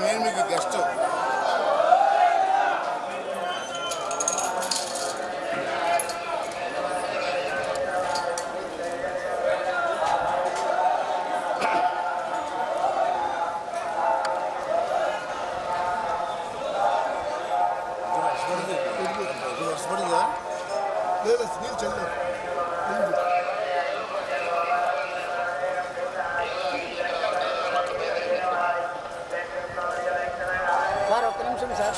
నేను మీకు గెస్ట్ పడిందా లేదు నీళ్ళు చల్లు సార్ ఒక్క నిమిషం సార్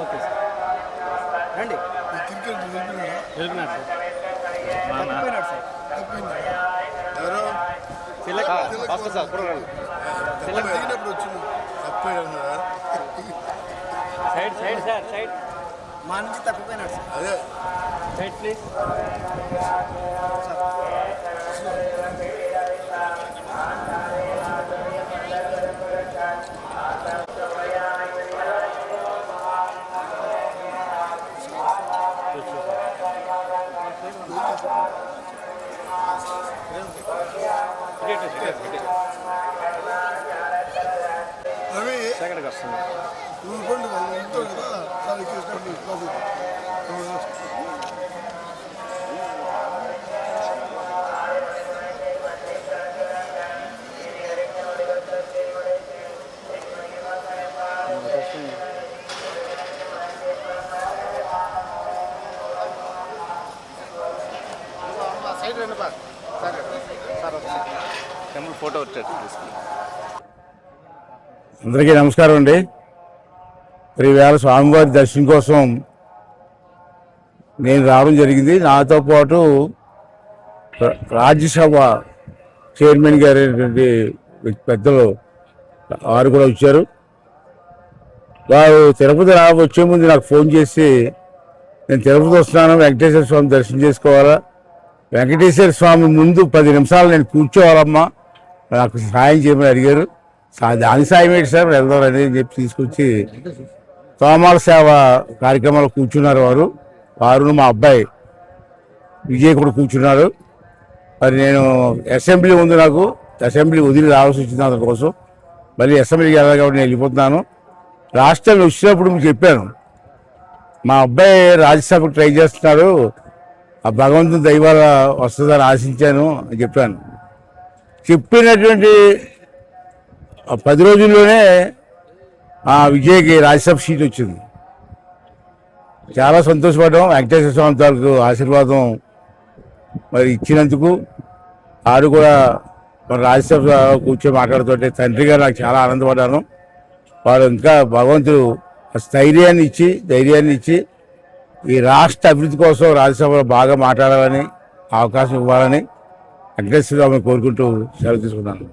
ఓకే సార్ రండి క్రికెట్ వెళ్ళినాడు సార్ తప్పిపోయినాడు సార్ ఎవరో దిగినప్పుడు వచ్చింది తప్పిపోయాడు సైడ్ సైడ్ సార్ సైడ్ మా నుంచి తప్పిపోయినాడు సార్ అదే సైడ్ ప్లీజ్ రవి సెకండ్కి వస్తుంది నువ్వు పండు ఇంట్లో కదా చాలా ఎక్కువ సైడ్ రండి బా సార్ సార్ టెంపుల్ ఫోటో వచ్చాడు అందరికీ నమస్కారం అండి. ఈవేళ స్వామివారి దర్శనం కోసం నేను రావడం జరిగింది. నాతో పాటు రాజ్యసభ చైర్మన్ గారు పెద్దలు వారు కూడా వచ్చారు. వారు తిరుపతి వచ్చే ముందు నాకు ఫోన్ చేసి నేను తిరుపతి వస్తున్నాను, వెంకటేశ్వర స్వామి దర్శనం చేసుకోవాలా, వెంకటేశ్వర స్వామి ముందు 10 నిమిషాలు నేను కూర్చోవాలమ్మా, నాకు సహాయం చేయమని అడిగారు. దాని సాయం ఏంటి సార్ వెళ్దాం అనేది చెప్పి తీసుకొచ్చి తోమాల సేవ కార్యక్రమాలు కూర్చున్నారు. వారు మా అబ్బాయి విజయ్ కూడా కూర్చున్నారు. మరి నేను అసెంబ్లీ ఉంది, నాకు అసెంబ్లీ వదిలి రావాల్సి వచ్చింది, అందుకోసం మళ్ళీ అసెంబ్లీకి వెళ్ళాలి కాబట్టి నేను వెళ్ళిపోతున్నాను. రాష్ట్రంలో వచ్చినప్పుడు మీకు చెప్పాను, మా అబ్బాయి రాజ్యసభకు ట్రై చేస్తున్నాడు, ఆ భగవంతుని దైవాల వస్తుందని ఆశించాను అని చెప్పాను. చెప్పినటువంటి 10 రోజుల్లోనే ఆ విజయ్కి రాజ్యసభ సీట్ వచ్చింది. చాలా సంతోషపడ్డాం. వెంకటేశ్వర స్వామి తాలూకు ఆశీర్వాదం మరి ఇచ్చినందుకు వారు కూడా మరి రాజ్యసభ కూర్చొని మాట్లాడుతుంటే తండ్రి గారు నాకు చాలా ఆనందపడ్డాను. వారు ఇంకా భగవంతుడు ధైర్యాన్ని ఇచ్చి ఈ రాష్ట్ర అభివృద్ధి కోసం రాజ్యసభలో బాగా మాట్లాడాలని అవకాశం ఇవ్వాలని వెంకటేశ్వర స్వామిని కోరుకుంటూ సెలవు తీసుకున్నాను.